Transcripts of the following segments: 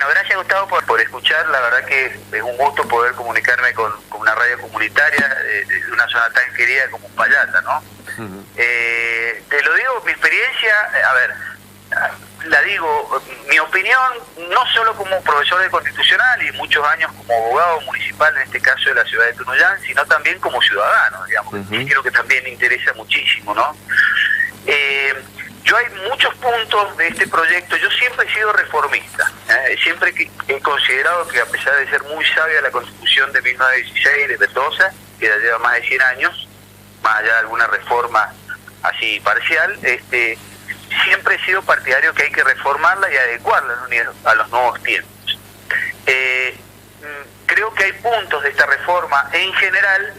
Bueno, gracias Gustavo por escuchar. La verdad que es un gusto poder comunicarme con una radio comunitaria de una zona tan querida como Uspallata, ¿no? Te lo digo, mi experiencia, a ver, la digo, mi opinión, no solo como profesor de constitucional y muchos años como abogado municipal, en este caso de la ciudad de Tunuyán, sino también como ciudadano, digamos, y creo que también me interesa muchísimo, ¿no? Yo hay muchos puntos de este proyecto, yo siempre he sido reformista, siempre he considerado que a pesar de ser muy sabia la Constitución de 1916 de Mendoza, que ya lleva más de 100 años, más allá de alguna reforma así parcial, siempre he sido partidario que hay que reformarla y adecuarla a los nuevos tiempos. Creo que hay puntos de esta reforma en general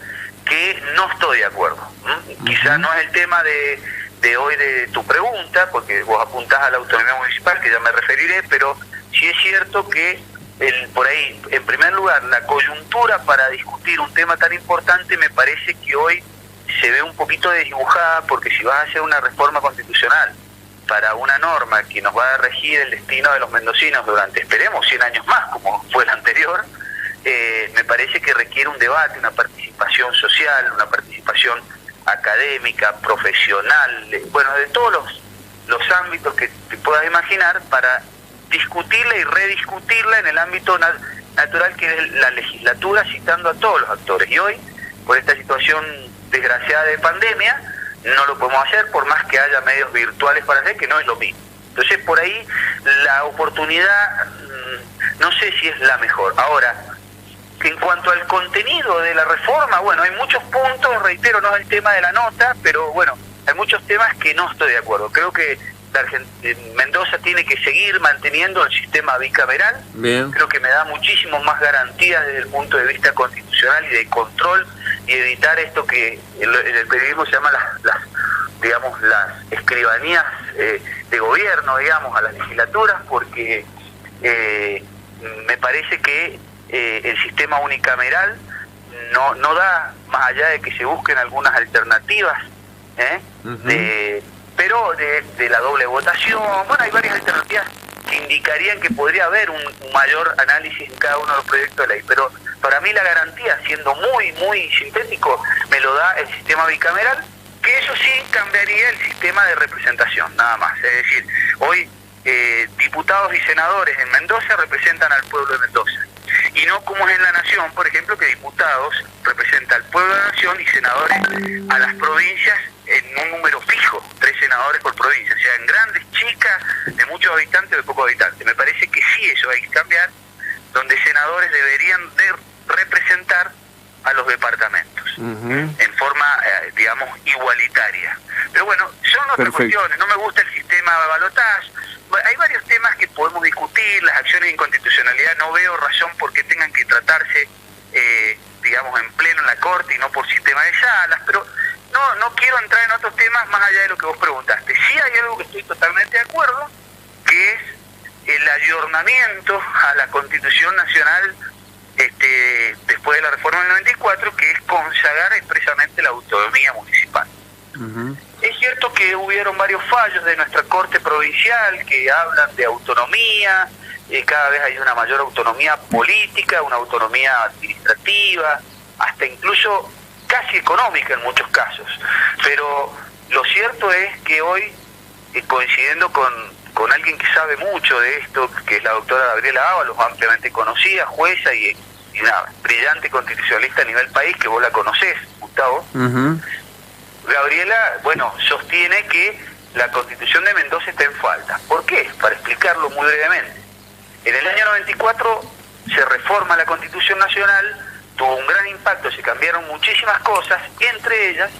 que no estoy de acuerdo. Quizás no es el tema de hoy de tu pregunta, porque vos apuntás a la autonomía municipal, que ya me referiré, pero sí es cierto que por ahí, en primer lugar, la coyuntura para discutir un tema tan importante me parece que hoy se ve un poquito desdibujada, porque si vas a hacer una reforma constitucional para una norma que nos va a regir el destino de los mendocinos durante, esperemos, 100 años más, como fue la anterior, me parece que requiere un debate, una participación social, una participación académica, profesional, bueno, de todos los ámbitos que te puedas imaginar, para discutirla y rediscutirla en el ámbito natural que es la legislatura, citando a todos los actores. Y hoy, por esta situación desgraciada de pandemia, no lo podemos hacer, por más que haya medios virtuales para hacer, que no es lo mismo. Entonces, por ahí, la oportunidad, no sé si es la mejor. Ahora, en cuanto al contenido de la reforma, bueno, hay muchos puntos, reitero, no es el tema de la nota, pero bueno, hay muchos temas que no estoy de acuerdo. Creo que Mendoza tiene que seguir manteniendo el sistema bicameral. Bien. Creo que me da muchísimo más garantías desde el punto de vista constitucional y de control, y evitar esto que en el periodismo se llama las escribanías de gobierno, digamos, a las legislaturas, porque me parece que el sistema unicameral no da, más allá de que se busquen algunas alternativas, pero de la doble votación, bueno, hay varias alternativas que indicarían que podría haber un mayor análisis en cada uno de los proyectos de ley, pero para mí la garantía, siendo muy sintético, me lo da el sistema bicameral, que eso sí cambiaría el sistema de representación, nada más. Es decir, hoy diputados y senadores en Mendoza representan al pueblo de Mendoza, y no como es en la Nación, por ejemplo, que diputados representan al pueblo de la Nación y senadores a las provincias en un número fijo, 3 senadores por provincia, o sea, en grandes, chicas, de muchos habitantes o de pocos habitantes. Me parece que sí, eso hay que cambiar, donde senadores deberían de representar a los departamentos en forma, digamos, igualitaria. Pero bueno, son otras cuestiones. No me gusta el sistema de balotaje. Hay varios temas que podemos discutir. Las acciones de inconstitucionalidad, no veo razón por qué tengan que tratarse, digamos, en pleno en la Corte y no por sistema de salas, pero no quiero entrar en otros temas más allá de lo que vos preguntaste. Sí hay algo que estoy totalmente de acuerdo, que es el ayornamiento a la Constitución Nacional después de la reforma del 94, que es consagrar expresamente la autonomía municipal. Es cierto que hubieron varios fallos de nuestra Corte Provincial que hablan de autonomía, cada vez hay una mayor autonomía política, una autonomía administrativa, hasta incluso casi económica en muchos casos. Pero lo cierto es que hoy, coincidiendo con alguien que sabe mucho de esto, que es la doctora Gabriela Ábalos, ampliamente conocida, jueza y una brillante constitucionalista a nivel país, que vos la conocés, Gustavo. Gabriela, bueno, sostiene que la Constitución de Mendoza está en falta. ¿Por qué? Para explicarlo muy brevemente. En el año 94 se reforma la Constitución Nacional, tuvo un gran impacto, se cambiaron muchísimas cosas, entre ellas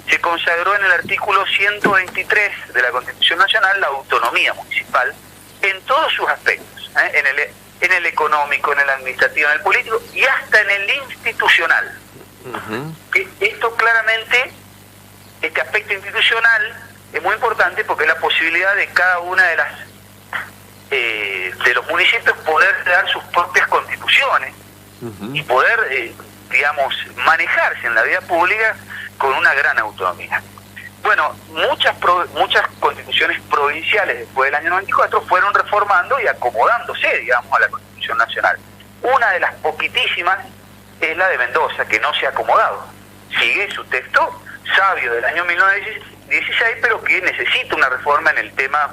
se consagró en el artículo 123 de la Constitución Nacional la autonomía municipal en todos sus aspectos, en el económico, en el administrativo, en el político y hasta en el institucional. Esto claramente, este aspecto institucional es muy importante porque es la posibilidad de cada una de los municipios poder dar sus propias constituciones y poder, digamos, manejarse en la vida pública con una gran autonomía. Bueno, muchas constituciones provinciales después del año 94 fueron reformando y acomodándose, digamos, a la Constitución Nacional. Una de las poquitísimas es la de Mendoza, que no se ha acomodado. Sigue su texto sabio del año 1916, pero que necesita una reforma en el tema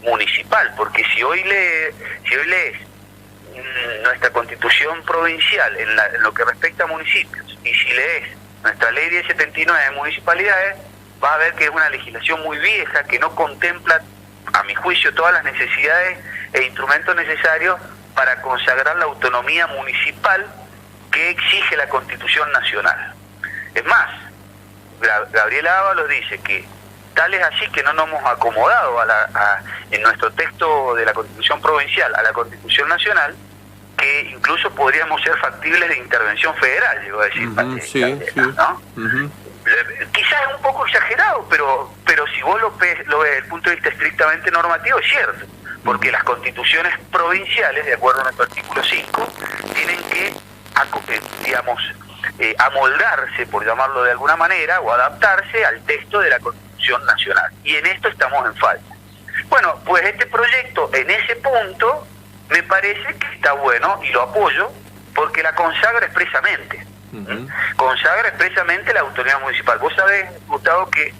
municipal, porque si hoy lees nuestra Constitución provincial en lo que respecta a municipios, y si lees nuestra Ley 1079 de municipalidades, vas a ver que es una legislación muy vieja que no contempla, a mi juicio, todas las necesidades e instrumentos necesarios para consagrar la autonomía municipal que exige la Constitución Nacional. Es más, Gabriela Ábalos dice que tal es así que no nos hemos acomodado en nuestro texto de la Constitución provincial a la Constitución Nacional, que incluso podríamos ser factibles de intervención federal, llegó a decir ¿no? Quizás es un poco exagerado, pero si vos lo ves desde el punto de vista estrictamente normativo, es cierto, porque las constituciones provinciales, de acuerdo a nuestro artículo 5, tienen que, amoldarse, por llamarlo de alguna manera, o adaptarse al texto de la Constitución Nacional. Y en esto estamos en falta. Bueno, pues este proyecto, en ese punto, me parece que está bueno, y lo apoyo, porque la consagra expresamente. Consagra expresamente la autonomía municipal. Vos sabés, Gustavo, que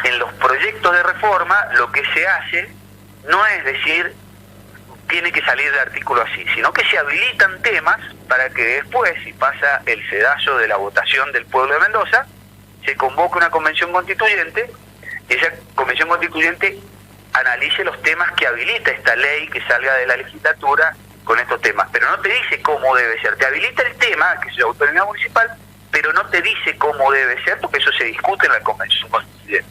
en los proyectos de reforma lo que se hace no es decir tiene que salir del artículo así, sino que se habilitan temas para que después, si pasa el sedazo de la votación del pueblo de Mendoza, se convoque una convención constituyente, y esa convención constituyente analice los temas que habilita esta ley que salga de la legislatura con estos temas, pero no te dice cómo debe ser. Te habilita el tema, que es la autonomía municipal, pero no te dice cómo debe ser, porque eso se discute en la Convención Constituyente.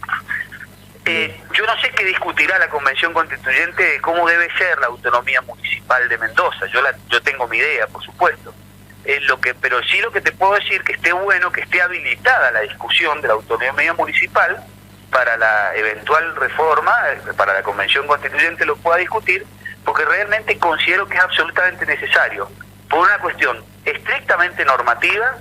Yo no sé qué discutirá la Convención Constituyente de cómo debe ser la autonomía municipal de Mendoza. Yo tengo mi idea, por supuesto. Pero sí lo que te puedo decir que esté bueno, que esté habilitada la discusión de la autonomía municipal para la eventual reforma, para la Convención Constituyente lo pueda discutir, porque realmente considero que es absolutamente necesario, por una cuestión estrictamente normativa,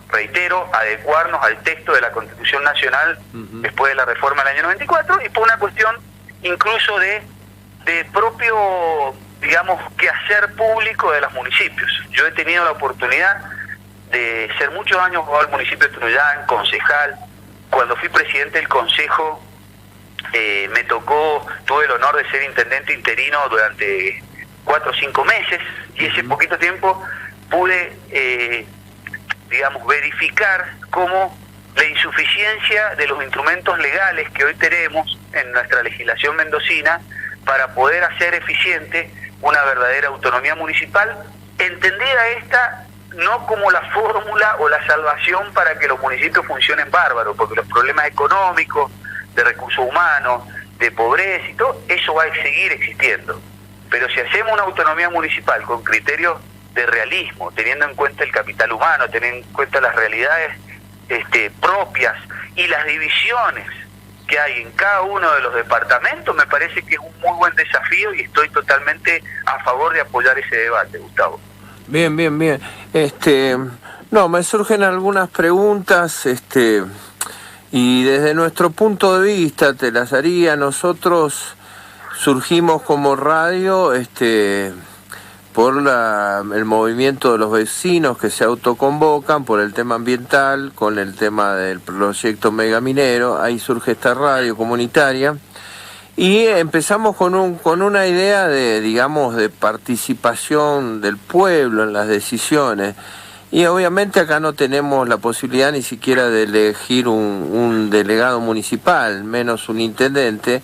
reitero, adecuarnos al texto de la Constitución Nacional después de la reforma del año 94, y por una cuestión incluso de propio, digamos, quehacer público de los municipios. Yo he tenido la oportunidad de ser muchos años al municipio de Tunuyán, concejal. Cuando fui presidente del consejo, tuve el honor de ser intendente interino durante 4 o 5 meses, y ese poquito tiempo pude, verificar cómo la insuficiencia de los instrumentos legales que hoy tenemos en nuestra legislación mendocina para poder hacer eficiente una verdadera autonomía municipal, entendida esta no como la fórmula o la salvación para que los municipios funcionen bárbaros, porque los problemas económicos, de recursos humanos, de pobreza y todo, eso va a seguir existiendo. Pero si hacemos una autonomía municipal con criterios de realismo, teniendo en cuenta el capital humano, teniendo en cuenta las realidades propias y las divisiones que hay en cada uno de los departamentos, me parece que es un muy buen desafío y estoy totalmente a favor de apoyar ese debate, Gustavo. Bien. No, me surgen algunas preguntas, y desde nuestro punto de vista te las haría. Nosotros surgimos como radio, por el movimiento de los vecinos que se autoconvocan por el tema ambiental, con el tema del proyecto megaminero. Ahí surge esta radio comunitaria y empezamos con una idea de participación del pueblo en las decisiones. Y obviamente acá no tenemos la posibilidad ni siquiera de elegir un delegado municipal, menos un intendente.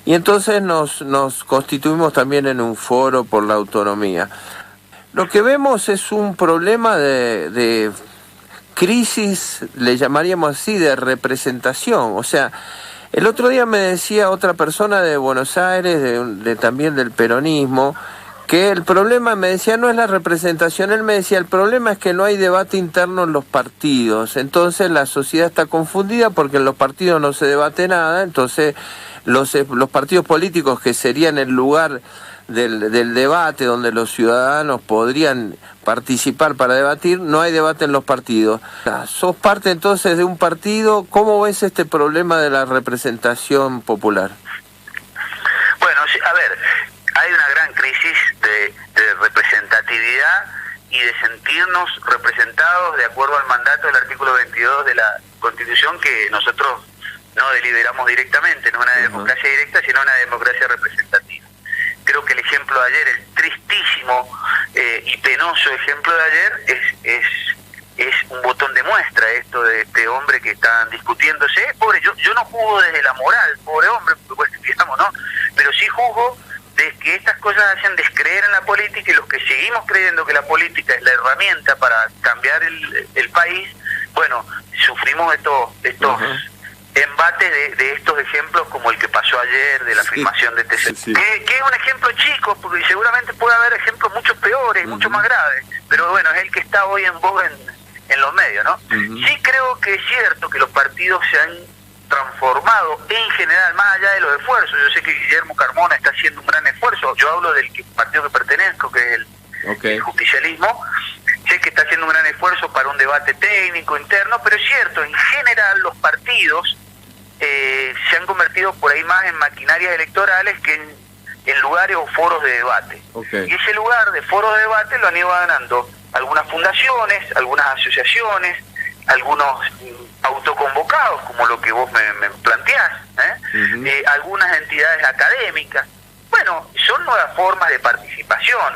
Y entonces nos constituimos también en un foro por la autonomía. Lo que vemos es un problema de crisis, le llamaríamos así, de representación. O sea, el otro día me decía otra persona de Buenos Aires, también del peronismo, que el problema, me decía, no es la representación. Él me decía, el problema es que no hay debate interno en los partidos. Entonces la sociedad está confundida porque en los partidos no se debate nada. Entonces los partidos políticos, que serían el lugar del debate, donde los ciudadanos podrían participar para debatir, no hay debate en los partidos. ¿Sos parte entonces de un partido? ¿Cómo ves este problema de la representación popular? Bueno, a ver, hay una gran crisis de representatividad y de sentirnos representados de acuerdo al mandato del artículo 22 de la Constitución, que nosotros no deliberamos directamente, no una democracia directa, sino una democracia representativa. Creo que el ejemplo de ayer, el tristísimo y penoso ejemplo de ayer, es un botón de muestra, esto de este hombre que están discutiéndose. Pobre, yo no juzgo desde la moral, pobre hombre, pues, digamos, ¿no? Pero sí juzgo de que estas cosas hacen descreer en la política, y los que seguimos creyendo que la política es la herramienta para cambiar el país, bueno, sufrimos estos embates de estos ejemplos, como el que pasó ayer de la filmación de TC, que es un ejemplo chico, porque seguramente puede haber ejemplos mucho peores, mucho más graves, pero bueno, es el que está hoy en boga en los medios, ¿no? Sí creo que es cierto que los partidos se han transformado en general, más allá de los esfuerzos. Yo sé que Guillermo Carmona está haciendo un gran esfuerzo, yo hablo del partido que pertenezco, que es el justicialismo. Sé que está haciendo un gran esfuerzo para un debate técnico interno, pero es cierto, en general los partidos se han convertido por ahí más en maquinarias electorales que en lugares o foros de debate. Y ese lugar de foros de debate lo han ido ganando algunas fundaciones, algunas asociaciones, algunos autoconvocados, como lo que vos me planteás, algunas entidades académicas. Bueno, son nuevas formas de participación.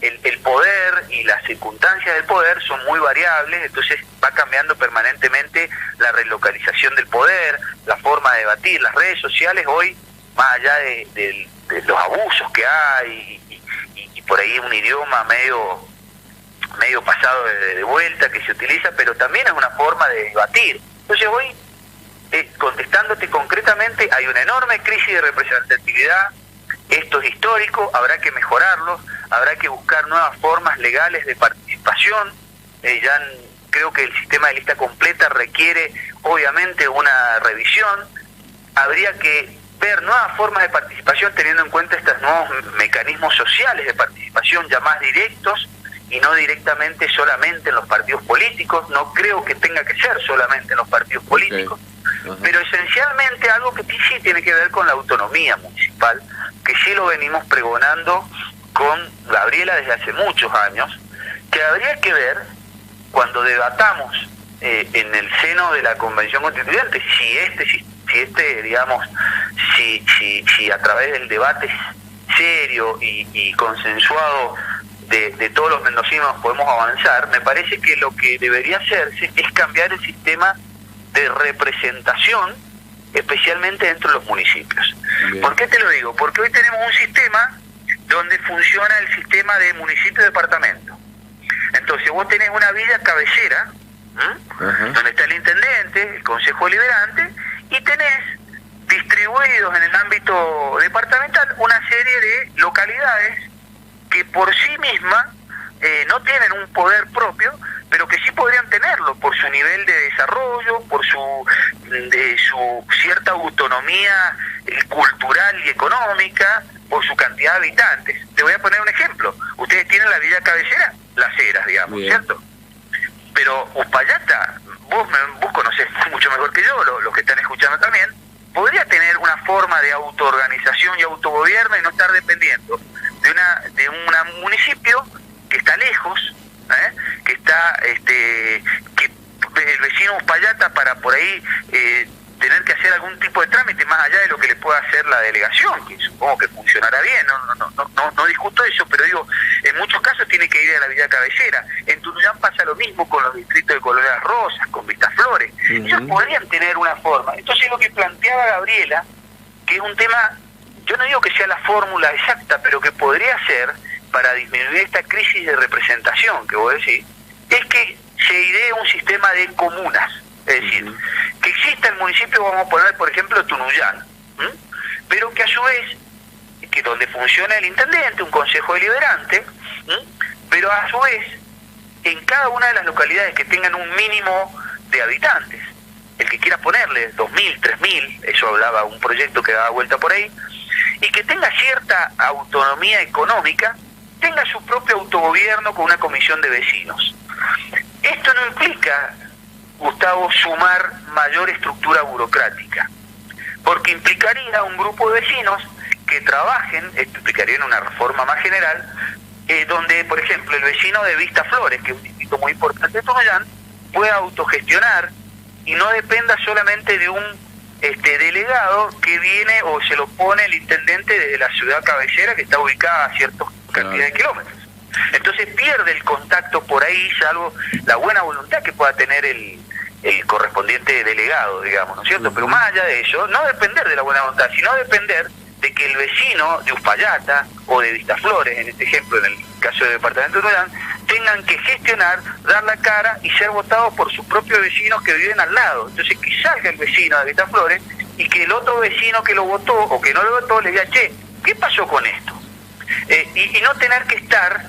El poder y las circunstancias del poder son muy variables, entonces va cambiando permanentemente la relocalización del poder, la forma de debatir. Las redes sociales hoy, más allá de los abusos que hay y por ahí un idioma medio pasado de vuelta que se utiliza, pero también es una forma de debatir. Entonces hoy, contestándote concretamente, hay una enorme crisis de representatividad. Esto es histórico, habrá que mejorarlo, habrá que buscar nuevas formas legales de participación. Creo que el sistema de lista completa requiere obviamente una revisión. Habría que ver nuevas formas de participación teniendo en cuenta estos nuevos mecanismos sociales de participación, ya más directos y no directamente solamente en los partidos políticos. No creo que tenga que ser solamente en los partidos políticos, pero esencialmente algo que sí tiene que ver con la autonomía municipal, que sí lo venimos pregonando con Gabriela desde hace muchos años, que habría que ver cuando debatamos en el seno de la Convención Constituyente si a través del debate serio y consensuado de todos los mendocinos podemos avanzar. Me parece que lo que debería hacerse es cambiar el sistema de representación, especialmente dentro de los municipios. Bien. ¿Por qué te lo digo? Porque hoy tenemos un sistema donde funciona el sistema de municipio-departamento. Entonces vos tenés una villa cabecera, donde está el intendente, el consejo deliberante, y tenés distribuidos en el ámbito departamental una serie de localidades que por sí mismas no tienen un poder propio, pero que sí podrían tenerlo por su nivel de desarrollo, por su cierta autonomía cultural y económica, por su cantidad de habitantes. Te voy a poner un ejemplo. Ustedes tienen la villa cabecera, Las Heras, digamos, bien, ¿cierto? Pero Uspallata, vos conocés mucho mejor que yo, los que están escuchando también, podría tener una forma de autoorganización y autogobierno y no estar dependiendo de un municipio que está lejos, que está que el vecino Uspallata para por ahí tener que hacer algún tipo de trámite más allá de lo que le pueda hacer la delegación, que supongo que funcionará bien, no discuto eso, pero digo, en muchos casos tiene que ir a la villa cabecera. En Tunuyán pasa lo mismo con los distritos de Colonias Rosas, con Vistaflores. Ellos podrían tener una forma. Entonces lo que planteaba Gabriela, que es un tema, yo no digo que sea la fórmula exacta, pero que podría ser para disminuir esta crisis de representación que vos decís, es que se idee un sistema de comunas. Es decir, que exista el municipio, vamos a poner por ejemplo Tunuyán, pero que a su vez, que donde funciona el intendente, un consejo deliberante, pero a su vez, en cada una de las localidades que tengan un mínimo de habitantes, el que quiera ponerle 2.000, 3.000, eso hablaba un proyecto que daba vuelta por ahí, y que tenga cierta autonomía económica, tenga su propio autogobierno con una comisión de vecinos. Esto no implica, Gustavo, sumar mayor estructura burocrática, porque implicaría un grupo de vecinos que trabajen, esto implicaría en una reforma más general, donde, por ejemplo, el vecino de Vista Flores, que es un distrito muy importante de Tunuyán, pueda autogestionar y no dependa solamente de un delegado que viene o se lo pone el intendente desde la ciudad cabecera, que está ubicada a cierta cantidad de kilómetros. Entonces pierde el contacto por ahí, salvo la buena voluntad que pueda tener el correspondiente delegado, digamos, ¿no es cierto? Pero más allá de eso, no depender de la buena voluntad, sino depender de que el vecino de Uspallata o de Vistaflores, en este ejemplo, en el caso del departamento de Tunuyán, tengan que gestionar, dar la cara y ser votados por sus propios vecinos que viven al lado. Entonces que salga el vecino de Vistaflores y que el otro vecino que lo votó o que no lo votó le diga, che, ¿qué pasó con esto? Y no tener que estar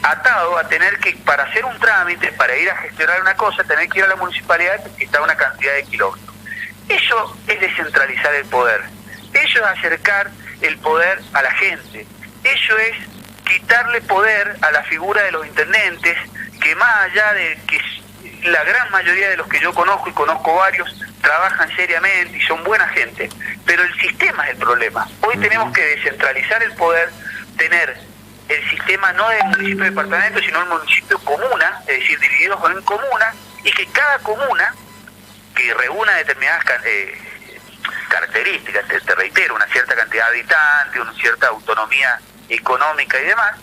atado a tener que, para hacer un trámite, para ir a gestionar una cosa, tener que ir a la municipalidad que está a una cantidad de kilómetros. Eso es descentralizar el poder. Eso es acercar el poder a la gente. Eso es quitarle poder a la figura de los intendentes, que más allá de que la gran mayoría de los que yo conozco, y conozco varios, trabajan seriamente y son buena gente, pero el sistema es el problema. Hoy tenemos que descentralizar el poder, tener el sistema no de municipio-departamento, sino el municipio-comuna, es decir, divididos en comunas, y que cada comuna, que reúna determinadas características, te reitero, una cierta cantidad de habitantes, una cierta autonomía económica y demás,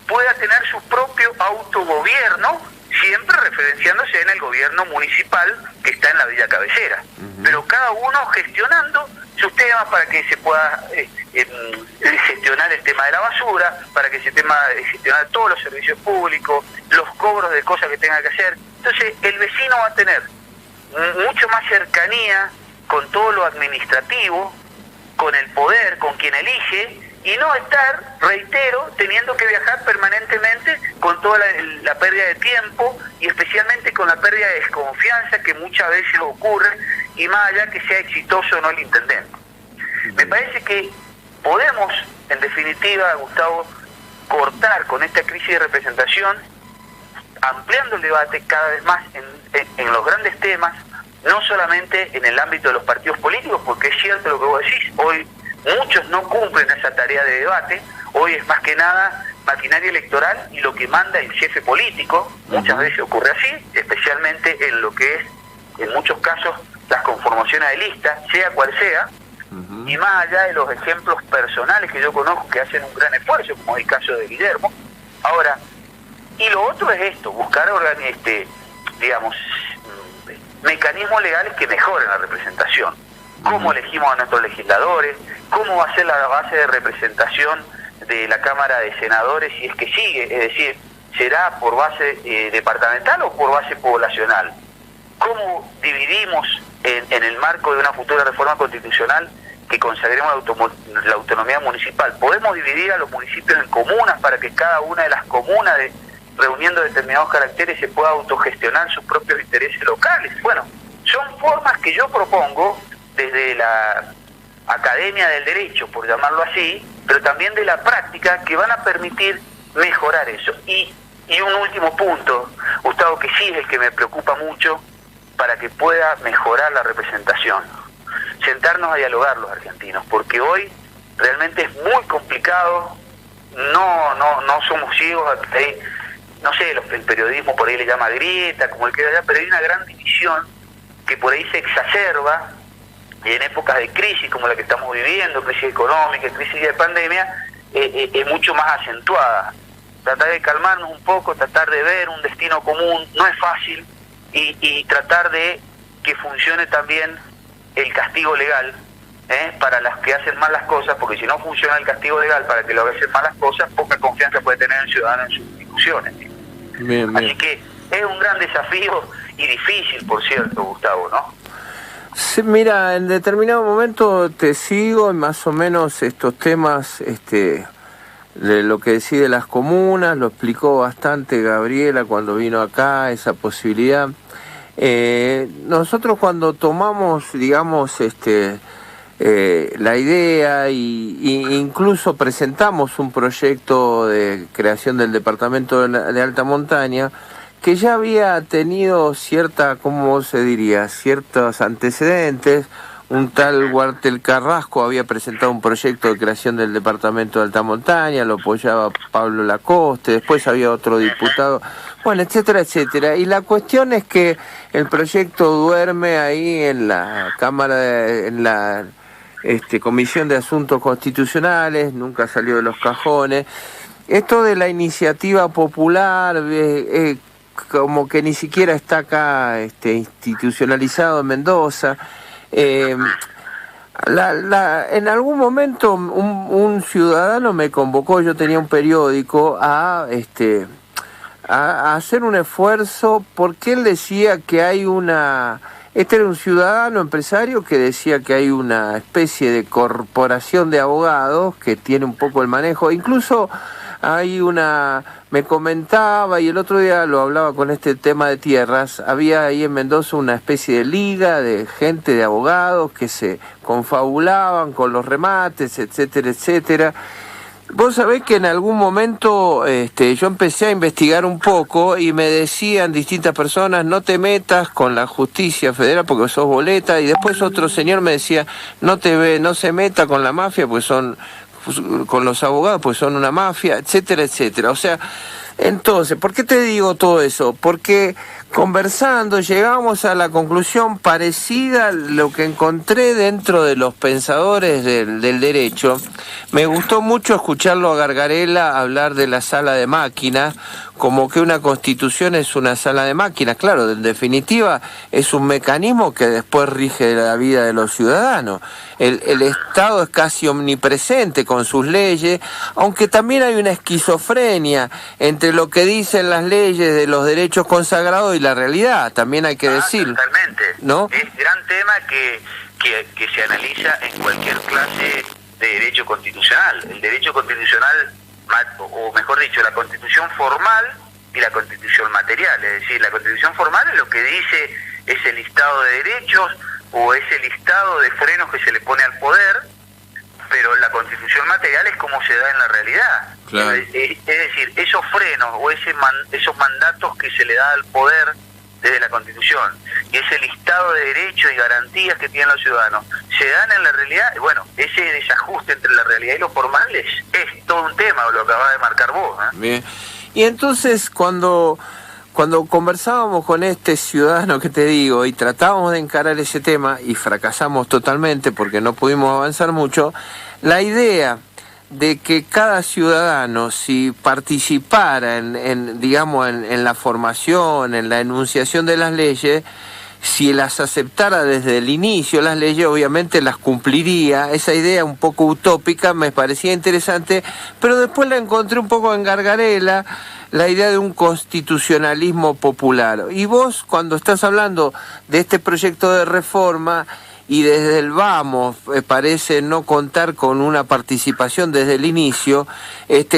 pueda tener su propio autogobierno, siempre referenciándose en el gobierno municipal que está en la villa cabecera, pero cada uno gestionando sus temas para que se pueda gestionar el tema de la basura, para que se gestionar todos los servicios públicos, los cobros de cosas que tenga que hacer. Entonces el vecino va a tener mucho más cercanía con todo lo administrativo, con el poder, con quien elige, y no estar, reitero, teniendo que viajar permanentemente con toda la pérdida de tiempo y especialmente con la pérdida de desconfianza que muchas veces ocurre, y más allá que sea exitoso o no el intendente. Me parece que podemos, en definitiva, Gustavo, cortar con esta crisis de representación, ampliando el debate cada vez más en los grandes temas, no solamente en el ámbito de los partidos políticos, porque es cierto lo que vos decís, hoy muchos no cumplen esa tarea de debate, hoy es más que nada maquinaria electoral y lo que manda el jefe político, muchas veces ocurre así, especialmente en lo que es, en muchos casos, las conformaciones de lista, sea cual sea, y más allá de los ejemplos personales que yo conozco que hacen un gran esfuerzo, como es el caso de Guillermo. Ahora, y lo otro es esto, buscar digamos, mecanismos legales que mejoren la representación. Cómo elegimos a nuestros legisladores, cómo va a ser la base de representación de la Cámara de Senadores si es que sigue, es decir, será por base departamental o por base poblacional. Cómo dividimos en el marco de una futura reforma constitucional que consagremos la autonomía municipal. Podemos dividir a los municipios en comunas para que cada una de las comunas, reuniendo determinados caracteres, se pueda autogestionar sus propios intereses locales. Bueno, son formas que yo propongo desde la Academia del Derecho, por llamarlo así, pero también de la práctica, que van a permitir mejorar eso. Y un último punto, Gustavo, que sí es el que me preocupa mucho para que pueda mejorar la representación. Sentarnos a dialogar los argentinos, porque hoy realmente es muy complicado, no somos ciegos, no sé, el periodismo por ahí le llama grieta, como el que allá, pero hay una gran división que por ahí se exacerba, y en épocas de crisis como la que estamos viviendo, crisis económica, crisis de pandemia, es mucho más acentuada. Tratar de calmarnos un poco, tratar de ver un destino común, no es fácil, y tratar de que funcione también el castigo legal para las que hacen mal las cosas, porque si no funciona el castigo legal para que lo que hacen mal las cosas, poca confianza puede tener el ciudadano en sus instituciones. Bien. Así que es un gran desafío y difícil, por cierto, Gustavo, ¿no? Sí, mira, en determinado momento te sigo, más o menos estos temas, de lo que decide las comunas, lo explicó bastante Gabriela cuando vino acá, esa posibilidad. Nosotros cuando tomamos, digamos, la idea y incluso presentamos un proyecto de creación del departamento de Alta Montaña que ya había tenido ¿cómo se diría?, ciertos antecedentes. Un tal Huartel Carrasco había presentado un proyecto de creación del departamento de Alta Montaña, lo apoyaba Pablo Lacoste, después había otro diputado, bueno, etcétera, etcétera. Y la cuestión es que el proyecto duerme ahí en la en la Comisión de Asuntos Constitucionales, nunca salió de los cajones. Esto de la iniciativa popular, como que ni siquiera está acá institucionalizado en Mendoza. En algún momento un ciudadano me convocó, yo tenía un periódico, a hacer un esfuerzo porque él decía que hay este era un ciudadano empresario que decía que hay una especie de corporación de abogados que tiene un poco el manejo, incluso me comentaba, y el otro día lo hablaba con este tema de tierras, había ahí en Mendoza una especie de liga de gente, de abogados que se confabulaban con los remates, etcétera, etcétera. Vos sabés que en algún momento yo empecé a investigar un poco y me decían distintas personas, no te metas con la justicia federal porque sos boleta, y después otro señor me decía, no se meta con la mafia porque con los abogados pues son una mafia, etcétera, etcétera. O sea, entonces, ¿por qué te digo todo eso? Porque conversando llegamos a la conclusión parecida a lo que encontré dentro de los pensadores del derecho. Me gustó mucho escucharlo a Gargarella hablar de la sala de máquinas, como que una constitución es una sala de máquinas. Claro, en definitiva es un mecanismo que después rige la vida de los ciudadanos. El Estado es casi omnipresente con sus leyes, aunque también hay una esquizofrenia entre lo que dicen las leyes de los derechos consagrados y la realidad, también hay que decirlo. Totalmente, ¿no? Es gran tema que se analiza en cualquier clase de derecho constitucional. El derecho constitucional, o mejor dicho, la constitución formal y la constitución material. Es decir, la constitución formal es lo que dice ese listado de derechos o ese listado de frenos que se le pone al poder, pero la constitución material es como se da en la realidad. Claro. Es decir, esos frenos o esos mandatos que se le da al poder desde la constitución y ese listado de derechos y garantías que tienen los ciudadanos se dan en la realidad. Bueno, ese desajuste entre la realidad y lo formal es todo un tema, lo acabas de marcar vos, ¿eh? Bien. Y entonces cuando conversábamos con este ciudadano que te digo y tratábamos de encarar ese tema y fracasamos totalmente porque no pudimos avanzar mucho, la idea de que cada ciudadano, si participara en la formación, en la enunciación de las leyes, si las aceptara desde el inicio las leyes, obviamente las cumpliría. Esa idea un poco utópica me parecía interesante, pero después la encontré un poco en Gargarella, la idea de un constitucionalismo popular. Y vos, cuando estás hablando de este proyecto de reforma, y desde el vamos parece no contar con una participación desde el inicio,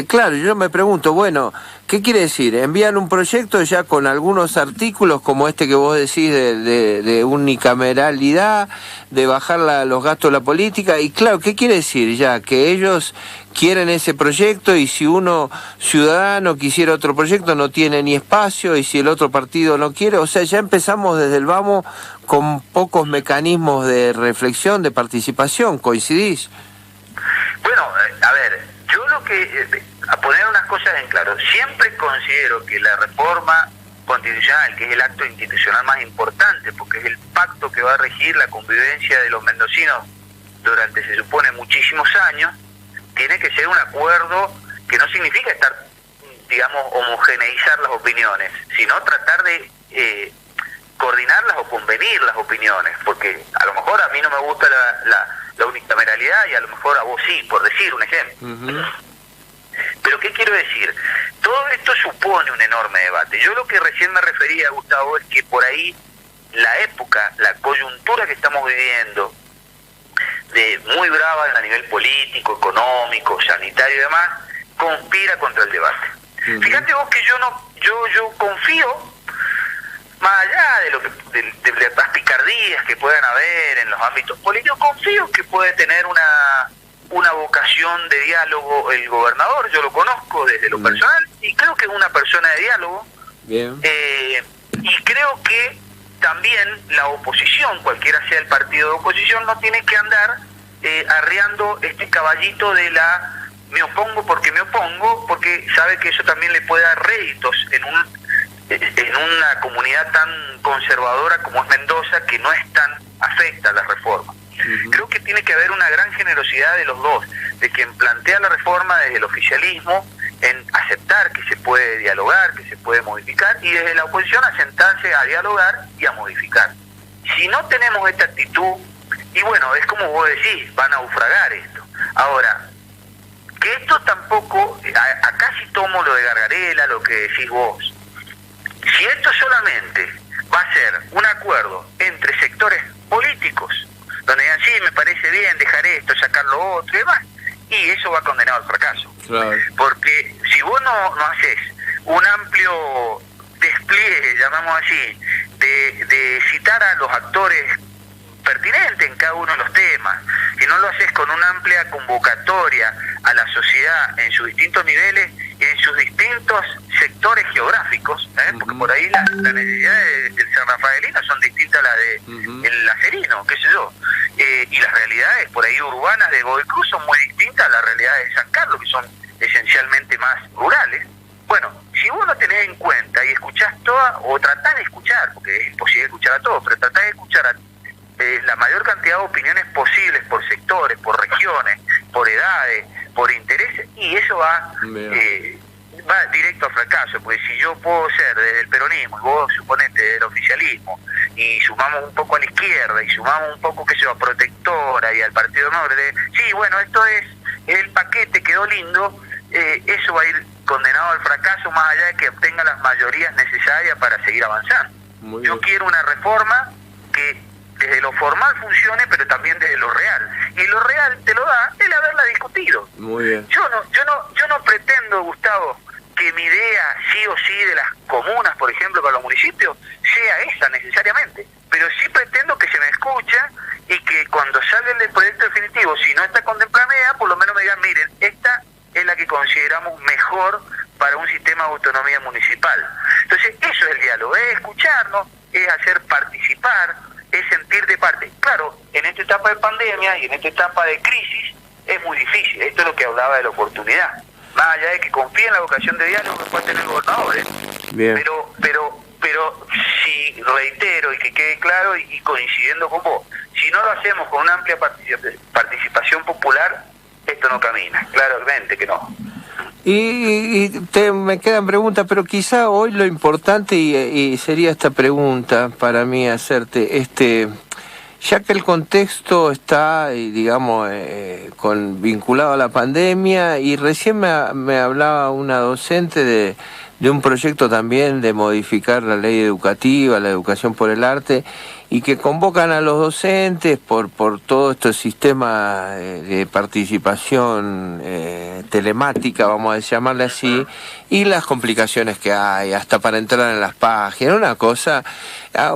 claro, yo me pregunto, bueno, ¿qué quiere decir? Envían un proyecto ya con algunos artículos como este que vos decís de unicameralidad, de bajar los gastos de la política, y claro, ¿qué quiere decir ya? Que ellos quieren ese proyecto y si uno ciudadano quisiera otro proyecto no tiene ni espacio, y si el otro partido no quiere, o sea, ya empezamos desde el vamos con pocos mecanismos de reflexión, de participación. ¿Coincidís? Bueno, a ver, yo a poner unas cosas en claro, siempre considero que la reforma constitucional, que es el acto institucional más importante, porque es el pacto que va a regir la convivencia de los mendocinos durante, se supone, muchísimos años, tiene que ser un acuerdo que no significa homogeneizar las opiniones, sino tratar de coordinarlas o convenir las opiniones, porque a lo mejor a mí no me gusta la unicameralidad y a lo mejor a vos sí, por decir un ejemplo. Uh-huh. Pero ¿qué quiero decir? Todo esto supone un enorme debate. Yo lo que recién me refería, Gustavo, es que por ahí la época, la coyuntura que estamos viviendo, muy brava a nivel político, económico, sanitario y demás, conspira contra el debate. Uh-huh. Fíjate vos que yo confío más allá de lo que de las picardías que puedan haber en los ámbitos políticos, confío que puede tener una vocación de diálogo el gobernador. Yo lo conozco desde lo personal y creo que es una persona de diálogo. Bien. Y creo que también la oposición, cualquiera sea el partido de oposición, no tiene que andar arreando este caballito de la me opongo, porque sabe que eso también le puede dar réditos en una comunidad tan conservadora como es Mendoza, que no es tan afecta a la reforma. Creo que tiene que haber una gran generosidad de los dos, de quien plantea la reforma desde el oficialismo, en aceptar que se puede dialogar, que se puede modificar, y desde la oposición a sentarse a dialogar y a modificar. Si no tenemos esta actitud, y bueno, es como vos decís, va a naufragar esto. Ahora, que esto tampoco, acá sí tomo lo de Gargarella, lo que decís vos, si esto solamente va a ser un acuerdo entre sectores políticos, donde digan, sí, me parece bien dejar esto, sacar lo otro y demás, y eso va condenado al fracaso. Claro. Porque si vos no haces un amplio despliegue, llamamos así, de citar a los actores pertinentes en cada uno de los temas, si no lo haces con una amplia convocatoria a la sociedad en sus distintos niveles y en sus distintos sectores geográficos, porque por ahí las necesidades del San Rafaelino son distintas a las del Lacerino, qué sé yo, y las realidades por ahí urbanas de Godoy Cruz son muy distintas a las realidades de San Carlos, que son esencialmente más rurales. Bueno, si vos lo tenés en cuenta y escuchás toda, o tratás de escuchar, porque es imposible escuchar a todos, pero tratás de escuchar a la mayor cantidad de opiniones posibles por sectores, por regiones, por edades, por intereses, y eso va directo al fracaso, porque si yo puedo ser desde el peronismo y vos suponete del oficialismo y sumamos un poco a la izquierda y sumamos un poco, qué sé yo, a Protectora y al Partido Norte, sí, bueno, esto es el paquete, quedó lindo, eso va a ir condenado al fracaso más allá de que obtenga las mayorías necesarias para seguir avanzando. Yo quiero una reforma que desde lo formal funcione, pero también desde lo real. Y lo real te lo da el haberla discutido. Muy bien. Yo no pretendo, Gustavo, que mi idea sí o sí de las comunas, por ejemplo, para los municipios, sea esa necesariamente. Pero sí pretendo que se me escucha y que cuando salga el proyecto definitivo, si no está contemplada, por lo menos me digan, miren, esta es la que consideramos mejor para un sistema de autonomía municipal. Entonces, eso es el diálogo, es escucharnos, es hacer participar, es sentir de parte. Claro, en esta etapa de pandemia y en esta etapa de crisis es muy difícil. Esto es lo que hablaba de la oportunidad. Más allá de que confíe en la vocación de diálogo que puede tener el gobernador. Bien. Pero si reitero y que quede claro y coincidiendo con vos, si no lo hacemos con una amplia participación popular, esto no camina. Claramente que no. Me quedan preguntas, pero quizá hoy lo importante y sería esta pregunta para mí hacerte, ya que el contexto está, digamos, vinculado a la pandemia, y recién me hablaba una docente de un proyecto también de modificar la ley educativa, la educación por el arte, y que convocan a los docentes por todo este sistema de participación telemática, vamos a llamarle así, y las complicaciones que hay, hasta para entrar en las páginas, una cosa.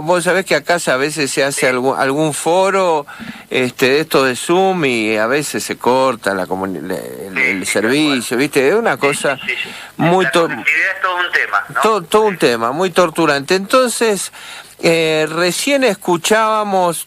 Vos sabés que acá a veces se hace algún foro de esto de Zoom y a veces se corta el servicio, ¿viste? Es una cosa muy... La conectividad es todo un tema, ¿no? Todo un tema, muy torturante. Entonces... recién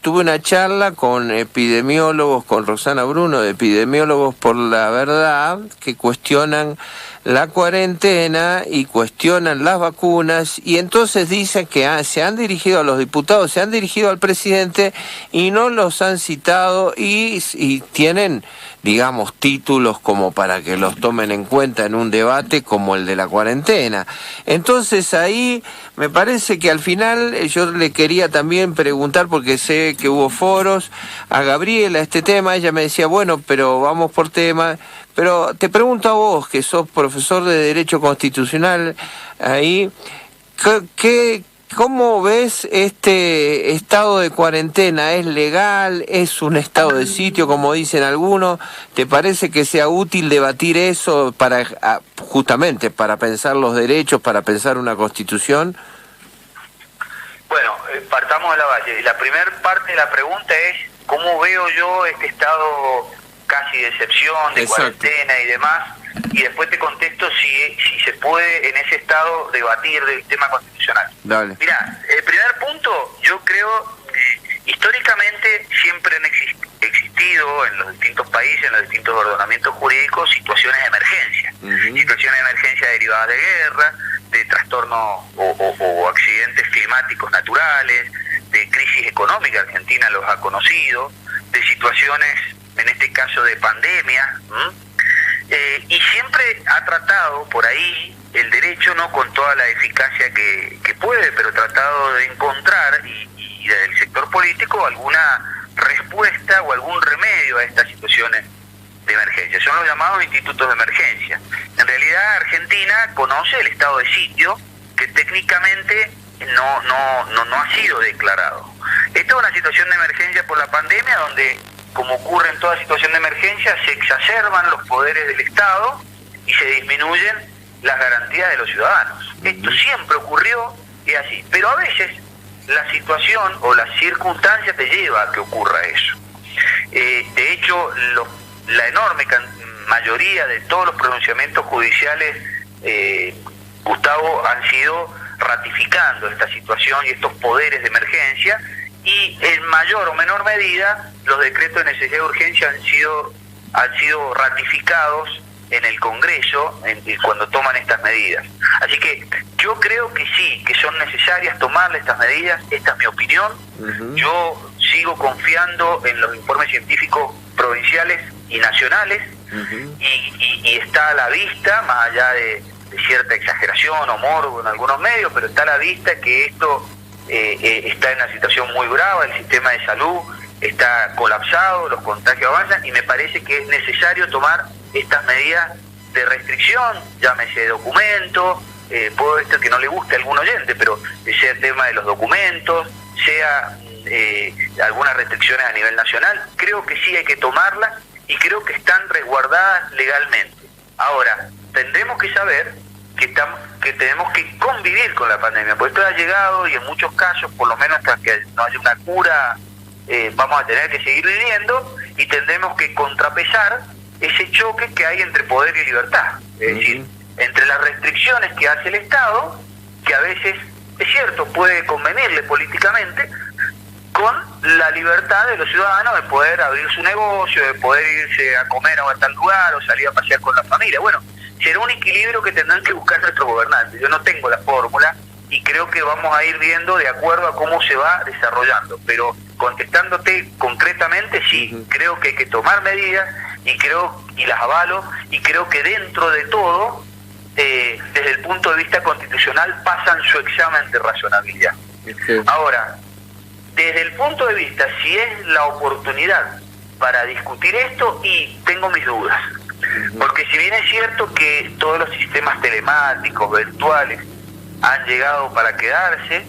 tuve una charla con epidemiólogos, con Rosana Bruno, de Epidemiólogos por la Verdad, que cuestionan la cuarentena y cuestionan las vacunas, y entonces dicen que se han dirigido a los diputados, se han dirigido al presidente y no los han citado, y tienen, digamos, títulos como para que los tomen en cuenta en un debate como el de la cuarentena. Entonces ahí me parece que al final yo le quería también preguntar, porque sé que hubo foros, a Gabriela este tema. Ella me decía, bueno, pero vamos por tema. Pero te pregunto a vos, que sos profesor de Derecho Constitucional ahí, ¿cómo ves este estado de cuarentena? ¿Es legal? ¿Es un estado de sitio, como dicen algunos? ¿Te parece que sea útil debatir eso justamente para pensar los derechos, para pensar una constitución? partamos de la base. La primera parte de la pregunta es cómo veo yo este estado casi de excepción, de cuarentena y demás, y después te contesto si se puede en ese estado debatir del tema constitucional. Dale. Mirá, el primer punto, yo creo históricamente siempre han existido en los distintos países, en los distintos ordenamientos jurídicos, situaciones de emergencia. Situaciones de emergencia derivadas de guerra, de trastornos o accidentes climáticos naturales, de crisis económica, Argentina los ha conocido, de situaciones, en este caso de pandemia, y siempre ha tratado por ahí el derecho, no con toda la eficacia que puede, pero tratado de encontrar y desde el sector político alguna respuesta o algún remedio a estas situaciones de emergencia. Son los llamados institutos de emergencia. En realidad Argentina conoce el estado de sitio, que técnicamente no ha sido declarado. Esta es una situación de emergencia por la pandemia, donde, como ocurre en toda situación de emergencia, se exacerban los poderes del Estado y se disminuyen las garantías de los ciudadanos. Esto siempre ocurrió y así, pero a veces la situación o la circunstancia te lleva a que ocurra eso. De hecho, la enorme mayoría de todos los pronunciamientos judiciales, Gustavo, han sido ratificando esta situación y estos poderes de emergencia, y en mayor o menor medida los decretos de necesidad de urgencia han sido ratificados en el Congreso cuando toman estas medidas. Así que yo creo que sí, que son necesarias tomarle estas medidas. Esta es mi opinión. Yo sigo confiando en los informes científicos provinciales y nacionales, y está a la vista, más allá de cierta exageración o morbo en algunos medios, pero está a la vista que esto está en una situación muy brava. El sistema de salud está colapsado, los contagios avanzan, y me parece que es necesario tomar estas medidas de restricción, llámese documento, puedo esto que no le guste a algún oyente, pero sea el tema de los documentos, sea algunas restricciones a nivel nacional. Creo que sí hay que tomarlas y creo que están resguardadas legalmente. Ahora, tendremos que saber que tenemos que convivir con la pandemia, porque esto ha llegado, y en muchos casos, por lo menos hasta que no haya una cura, vamos a tener que seguir viviendo, y tendremos que contrapesar ese choque que hay entre poder y libertad. Es decir, entre las restricciones que hace el Estado, que a veces, es cierto, puede convenirle políticamente, con la libertad de los ciudadanos de poder abrir su negocio, de poder irse a comer a tal lugar o salir a pasear con la familia. Bueno, será un equilibrio que tendrán que buscar nuestros gobernantes. Yo no tengo la fórmula y creo que vamos a ir viendo de acuerdo a cómo se va desarrollando. Pero contestándote concretamente, sí, creo que hay que tomar medidas y las avalo, y creo que dentro de todo, desde el punto de vista constitucional, pasan su examen de razonabilidad. Ahora, desde el punto de vista, si es la oportunidad para discutir esto, y tengo mis dudas. Porque si bien es cierto que todos los sistemas telemáticos, virtuales, han llegado para quedarse,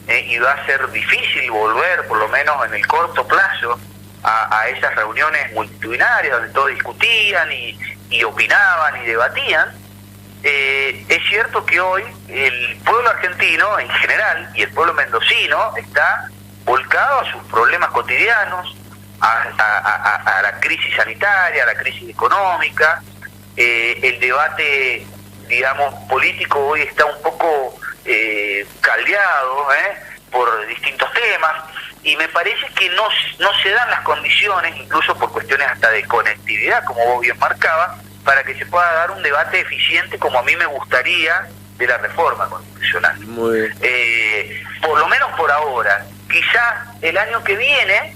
y va a ser difícil volver, por lo menos en el corto plazo, a esas reuniones multitudinarias donde todos discutían y opinaban y debatían, es cierto que hoy el pueblo argentino en general y el pueblo mendocino está volcado a sus problemas cotidianos, a la crisis sanitaria, a la crisis económica. El debate, digamos, político hoy está un poco caldeado por distintos temas, y me parece que no se dan las condiciones, incluso por cuestiones hasta de conectividad, como vos bien marcabas, para que se pueda dar un debate eficiente como a mí me gustaría de la reforma constitucional. Por lo menos por ahora. Quizá el año que viene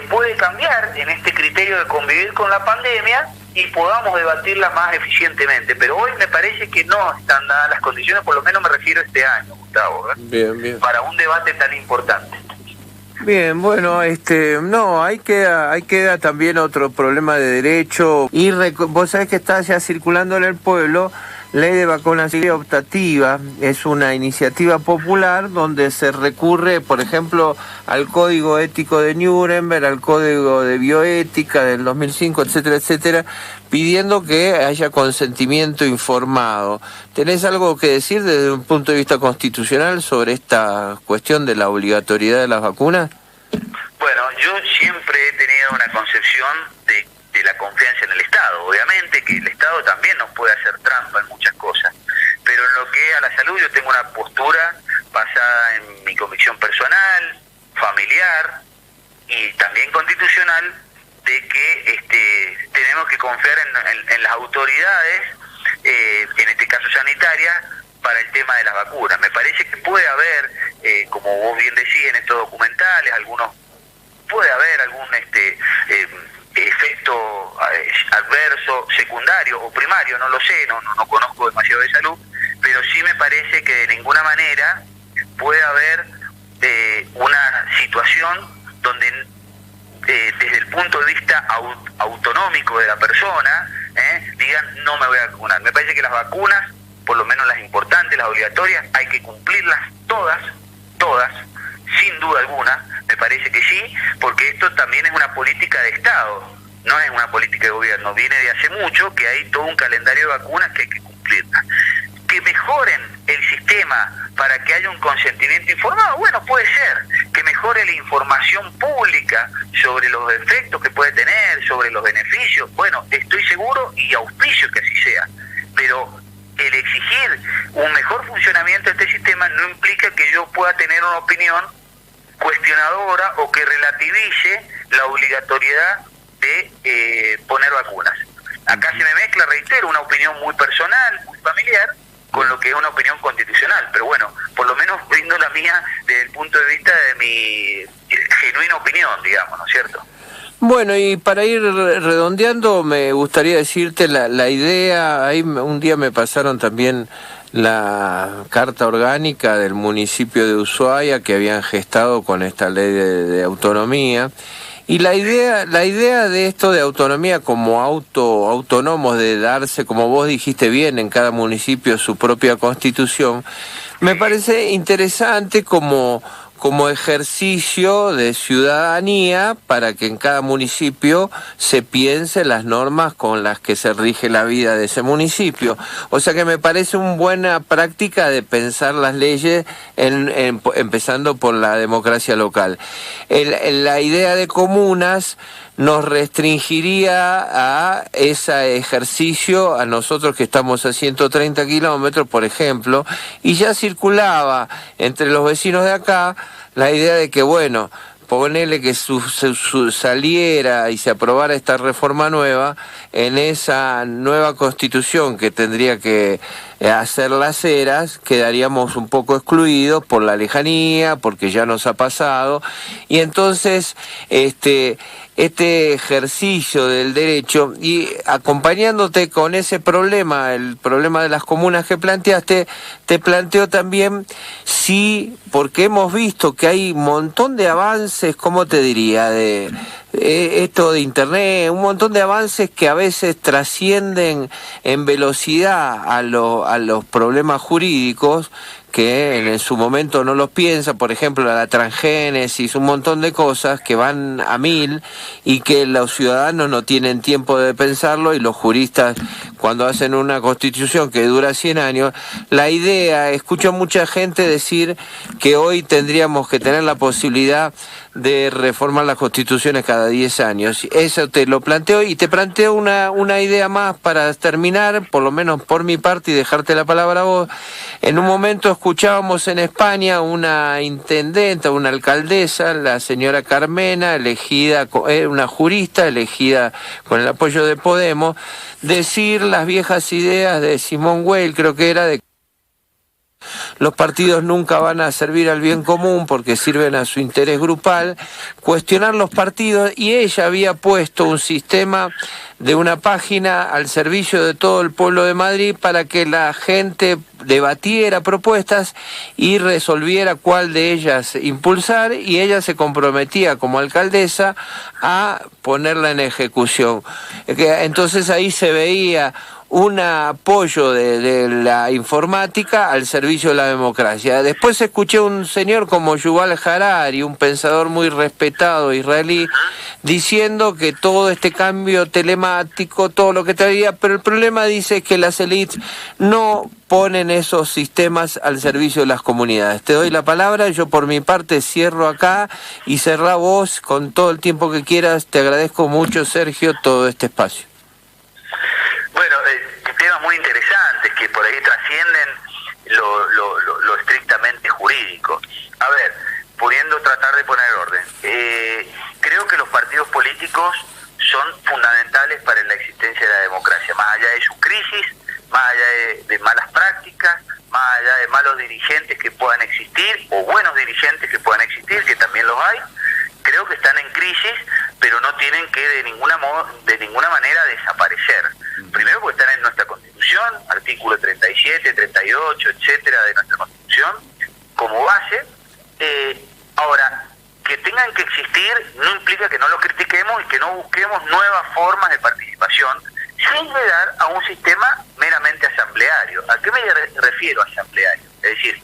puede cambiar en este criterio de convivir con la pandemia y podamos debatirla más eficientemente, pero hoy me parece que no están dadas las condiciones, por lo menos me refiero a este año, Gustavo, bien, para un debate tan importante. Bien, bueno, no, ahí queda también otro problema de derecho, y vos sabés que está ya circulando en el pueblo ley de vacunación optativa es una iniciativa popular donde se recurre, por ejemplo, al Código Ético de Nuremberg, al Código de Bioética del 2005, etcétera, etcétera, pidiendo que haya consentimiento informado. ¿Tenés algo que decir desde un punto de vista constitucional sobre esta cuestión de la obligatoriedad de las vacunas? Bueno, yo siempre he tenido una concepción de la confianza en el Estado. Obviamente que el Estado también nos puede hacer trampa en muchas cosas, pero en lo que a la salud yo tengo una postura basada en mi convicción personal, familiar y también constitucional, de que tenemos que confiar en las autoridades, en este caso sanitarias, para el tema de las vacunas. Me parece que puede haber, como vos bien decís en estos documentales, puede haber algún efecto adverso, secundario o primario, no lo sé, no conozco demasiado de salud, pero sí me parece que de ninguna manera puede haber una situación donde desde el punto de vista autonómico de la persona digan no me voy a vacunar. Me parece que las vacunas, por lo menos las importantes, las obligatorias, hay que cumplirlas todas, sin duda alguna. Me parece que sí, porque esto también es una política de Estado, no es una política de gobierno. Viene de hace mucho que hay todo un calendario de vacunas que hay que cumplirlas. Que mejoren el sistema para que haya un consentimiento informado, bueno, puede ser. Que mejore la información pública sobre los efectos que puede tener, sobre los beneficios, bueno, estoy seguro y auspicio que así sea. Pero el exigir un mejor funcionamiento de este sistema no implica que yo pueda tener una opinión cuestionadora o que relativice la obligatoriedad de poner vacunas. Acá se me mezcla, reitero, una opinión muy personal, muy familiar, con lo que es una opinión constitucional, pero bueno, por lo menos brindo la mía desde el punto de vista de mi genuina opinión, digamos, ¿no es cierto? Bueno, y para ir redondeando, me gustaría decirte la idea, ahí un día me pasaron también la carta orgánica del municipio de Ushuaia que habían gestado con esta ley de autonomía, y la idea de esto de autonomía como autónomos, de darse, como vos dijiste bien, en cada municipio su propia constitución, me parece interesante como ejercicio de ciudadanía para que en cada municipio se piense las normas con las que se rige la vida de ese municipio. O sea que me parece una buena práctica de pensar las leyes empezando por la democracia local. La idea de comunas nos restringiría a ese ejercicio, a nosotros que estamos a 130 kilómetros, por ejemplo, y ya circulaba entre los vecinos de acá la idea de que, bueno, ponerle que saliera y se aprobara esta reforma nueva, en esa nueva constitución que tendría que hacer las eras, quedaríamos un poco excluidos por la lejanía, porque ya nos ha pasado, y entonces este ejercicio del derecho, y acompañándote con ese problema, el problema de las comunas que planteaste, te planteo también sí, porque hemos visto que hay un montón de avances, ¿cómo te diría?, de esto de internet, un montón de avances que a veces trascienden en velocidad a los problemas jurídicos, que en su momento no los piensa, por ejemplo la transgénesis, un montón de cosas que van a 1000 y que los ciudadanos no tienen tiempo de pensarlo, y los juristas cuando hacen una constitución que dura 100 años, la idea, escucho a mucha gente decir que hoy tendríamos que tener la posibilidad de reformar las constituciones cada 10 años. Eso te lo planteo, y te planteo una idea más para terminar, por lo menos por mi parte, y dejarte la palabra a vos. En un momento escuchábamos en España una intendenta, una alcaldesa, la señora Carmena, elegida, una jurista elegida con el apoyo de Podemos, decir las viejas ideas de Simone Weil, creo que era, de los partidos nunca van a servir al bien común porque sirven a su interés grupal, cuestionar los partidos, y ella había puesto un sistema de una página al servicio de todo el pueblo de Madrid para que la gente debatiera propuestas y resolviera cuál de ellas impulsar, y ella se comprometía como alcaldesa a ponerla en ejecución. Entonces ahí se veía un apoyo de la informática al servicio de la democracia. Después escuché un señor como Yuval Harari, un pensador muy respetado israelí, diciendo que todo este cambio telemático, todo lo que traía, pero el problema dice es que las élites no ponen esos sistemas al servicio de las comunidades. Te doy la palabra, yo por mi parte cierro acá y cerrá vos con todo el tiempo que quieras. Te agradezco mucho, Sergio, todo este espacio. Bueno, temas muy interesantes que por ahí trascienden lo estrictamente jurídico. A ver, pudiendo tratar de poner orden. Creo que los partidos políticos son fundamentales para la existencia de la democracia, más allá de su crisis, más allá de malas prácticas, más allá de malos dirigentes que puedan existir, o buenos dirigentes que puedan existir, que también los hay. Creo que están en crisis, pero no tienen que de ninguna manera desaparecer. Primero porque están en nuestra Constitución, artículo 37, 38, etcétera, de nuestra Constitución, como base. Ahora, que tengan que existir no implica que no lo critiquemos y que no busquemos nuevas formas de participación sin llegar a un sistema meramente asambleario. ¿A qué me refiero asambleario? Es decir,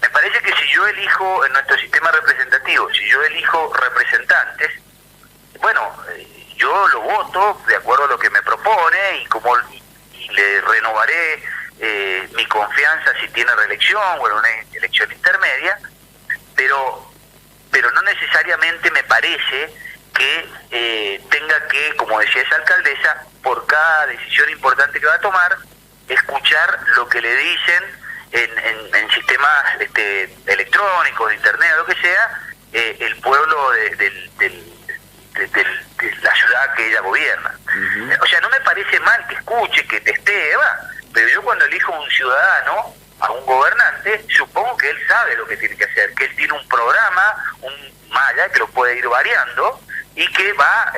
me parece que si yo elijo en nuestro sistema representativo, si yo elijo representantes, bueno, yo lo voto de acuerdo a lo que me propone y le renovaré mi confianza si tiene reelección o en una elección intermedia, pero no necesariamente me parece que tenga que, como decía esa alcaldesa, por cada decisión importante que va a tomar, escuchar lo que le dicen en sistemas electrónicos, de internet, o lo que sea, el pueblo de la ciudad que ella gobierna. O sea, no me parece mal que escuche, que testee, pero yo cuando elijo un ciudadano, a un gobernante, supongo que él sabe lo que tiene que hacer, que él tiene un programa, un malla que lo puede ir variando y que va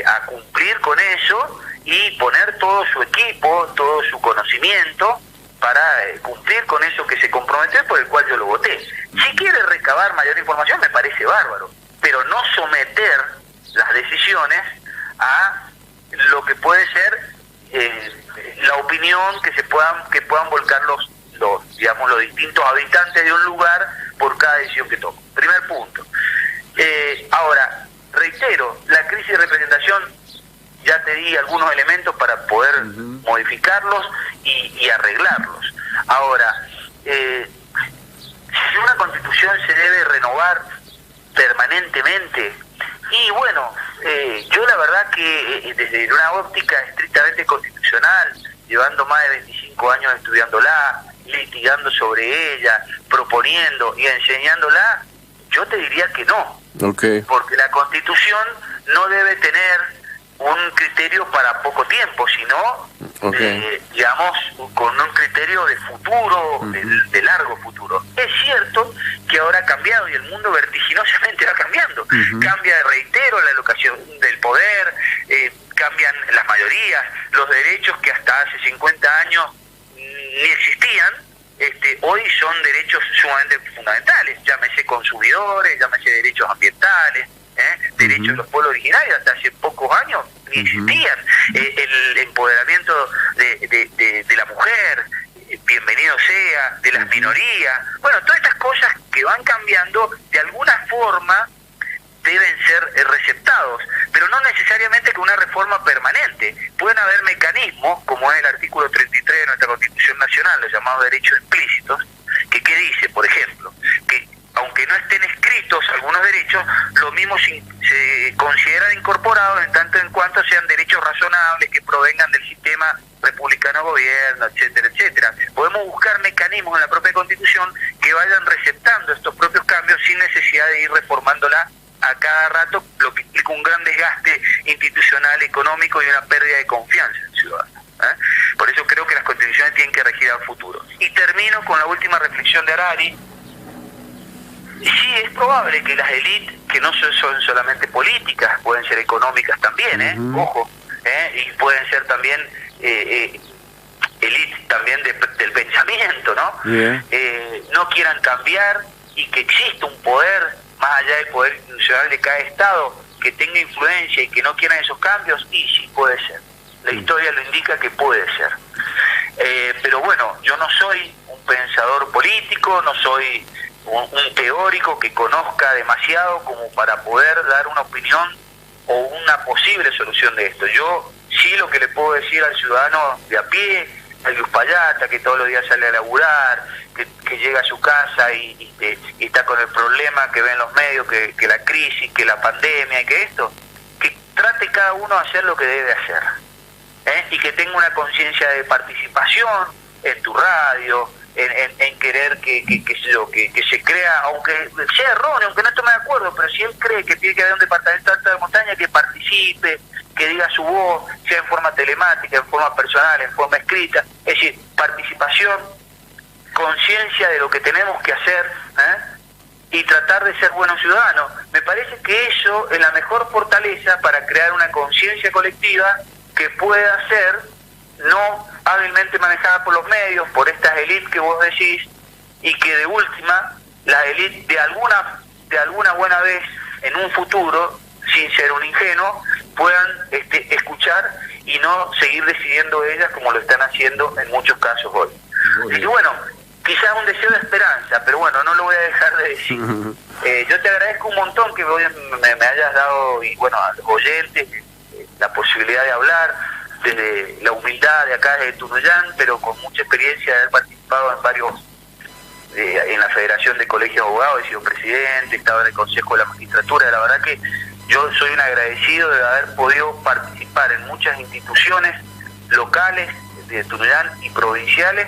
a cumplir con eso y poner todo su equipo, todo su conocimiento para cumplir con eso que se comprometió, por el cual yo lo voté. Si quiere recabar mayor información, me parece bárbaro, pero no someter las decisiones a lo que puede ser la opinión que puedan volcar los distintos habitantes de un lugar por cada decisión que toma. Primer punto. Ahora, reitero, la crisis de representación, ya te di algunos elementos para poder modificarlos y arreglarlos. Ahora, si una constitución se debe renovar permanentemente, y bueno, yo la verdad que desde una óptica estrictamente constitucional, llevando más de 25 años estudiándola, litigando sobre ella, proponiendo y enseñándola, yo te diría que no. Porque la Constitución no debe tener un criterio para poco tiempo, sino, digamos, con un criterio de futuro, de largo futuro. Es cierto que ahora ha cambiado y el mundo vertiginosamente va cambiando. Cambia, reitero, la alocación del poder, cambian las mayorías, los derechos que hasta hace 50 años ni existían, hoy son derechos sumamente fundamentales, llámese consumidores, llámese derechos ambientales, derechos de los pueblos originarios, hasta hace pocos años ni existían, el empoderamiento de la mujer, bienvenido sea, de las minorías, bueno, todas estas cosas que van cambiando, de alguna forma deben ser receptados, pero no necesariamente con una reforma permanente. Pueden haber mecanismos, como es el artículo 33 de nuestra Constitución Nacional, los llamados derechos implícitos, que dice, por ejemplo, que aunque no estén escritos algunos derechos, los mismos se consideran incorporados en tanto en cuanto sean derechos razonables que provengan del sistema republicano de gobierno, etcétera, etcétera. Podemos buscar mecanismos en la propia Constitución que vayan receptando estos propios cambios sin necesidad de ir reformándola a cada rato, lo que implica un gran desgaste institucional, económico y una pérdida de confianza en el ciudadano. Por eso creo que las constituciones tienen que regir al futuro. Y termino con la última reflexión de Harari. Sí, es probable que las élites, que no son solamente políticas, pueden ser económicas también, ojo, y pueden ser también élites también del pensamiento, ¿no? No quieran cambiar y que exista un poder más allá del poder institucional de cada Estado, que tenga influencia y que no quieran esos cambios, y sí puede ser. La historia lo indica que puede ser. Pero bueno, yo no soy un pensador político, no soy un teórico que conozca demasiado como para poder dar una opinión o una posible solución de esto. Yo sí lo que le puedo decir al ciudadano de a pie, al de Uspallata, que todos los días sale a laburar, que llega a su casa y está con el problema que ve en los medios, que la crisis, que la pandemia y que esto, que trate cada uno de hacer lo que debe hacer, y que tenga una conciencia de participación en tu radio, en querer que se crea, aunque sea erróneo, aunque no esté de acuerdo, pero si él cree que tiene que haber un departamento de alta montaña, que participe, que diga su voz, sea en forma telemática, en forma personal, en forma escrita. Es decir, participación, conciencia de lo que tenemos que hacer, y tratar de ser buenos ciudadanos. Me parece que eso es la mejor fortaleza para crear una conciencia colectiva que pueda ser no hábilmente manejada por los medios, por estas élites que vos decís, y que de última, la élite de alguna buena vez en un futuro, sin ser un ingenuo, puedan escuchar y no seguir decidiendo ellas como lo están haciendo en muchos casos hoy. Y bueno, quizás un deseo de esperanza, pero bueno, no lo voy a dejar de decir. Yo te agradezco un montón que hoy me hayas dado, y bueno, a los oyentes, la posibilidad de hablar desde la humildad de acá de Tunuyán, pero con mucha experiencia de haber participado en varios, en la Federación de Colegios de Abogados, he sido presidente, he estado en el Consejo de la Magistratura. La verdad que yo soy un agradecido de haber podido participar en muchas instituciones locales de Tunuyán y provinciales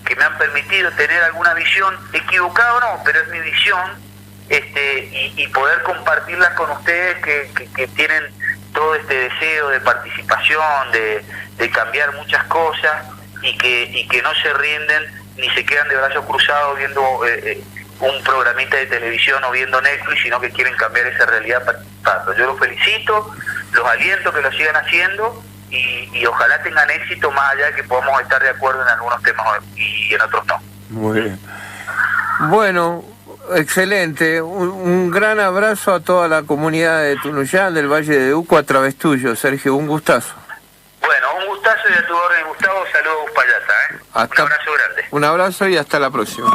que me han permitido tener alguna visión, equivocada o no, pero es mi visión, y poder compartirla con ustedes que tienen todo este deseo de participación, de cambiar muchas cosas, y que no se rinden ni se quedan de brazos cruzados viendo un programita de televisión o viendo Netflix, sino que quieren cambiar esa realidad participando. Yo los felicito, los aliento que lo sigan haciendo, y ojalá tengan éxito, más allá de que podamos estar de acuerdo en algunos temas y en otros no. Muy bien. Bueno, excelente. Un gran abrazo a toda la comunidad de Tunuyán, del Valle de Uco, a través tuyo, Sergio. Un gustazo. Bueno, un gustazo, y a tu orden, Gustavo. Saludos a Uspallata. Un abrazo grande. Un abrazo y hasta la próxima.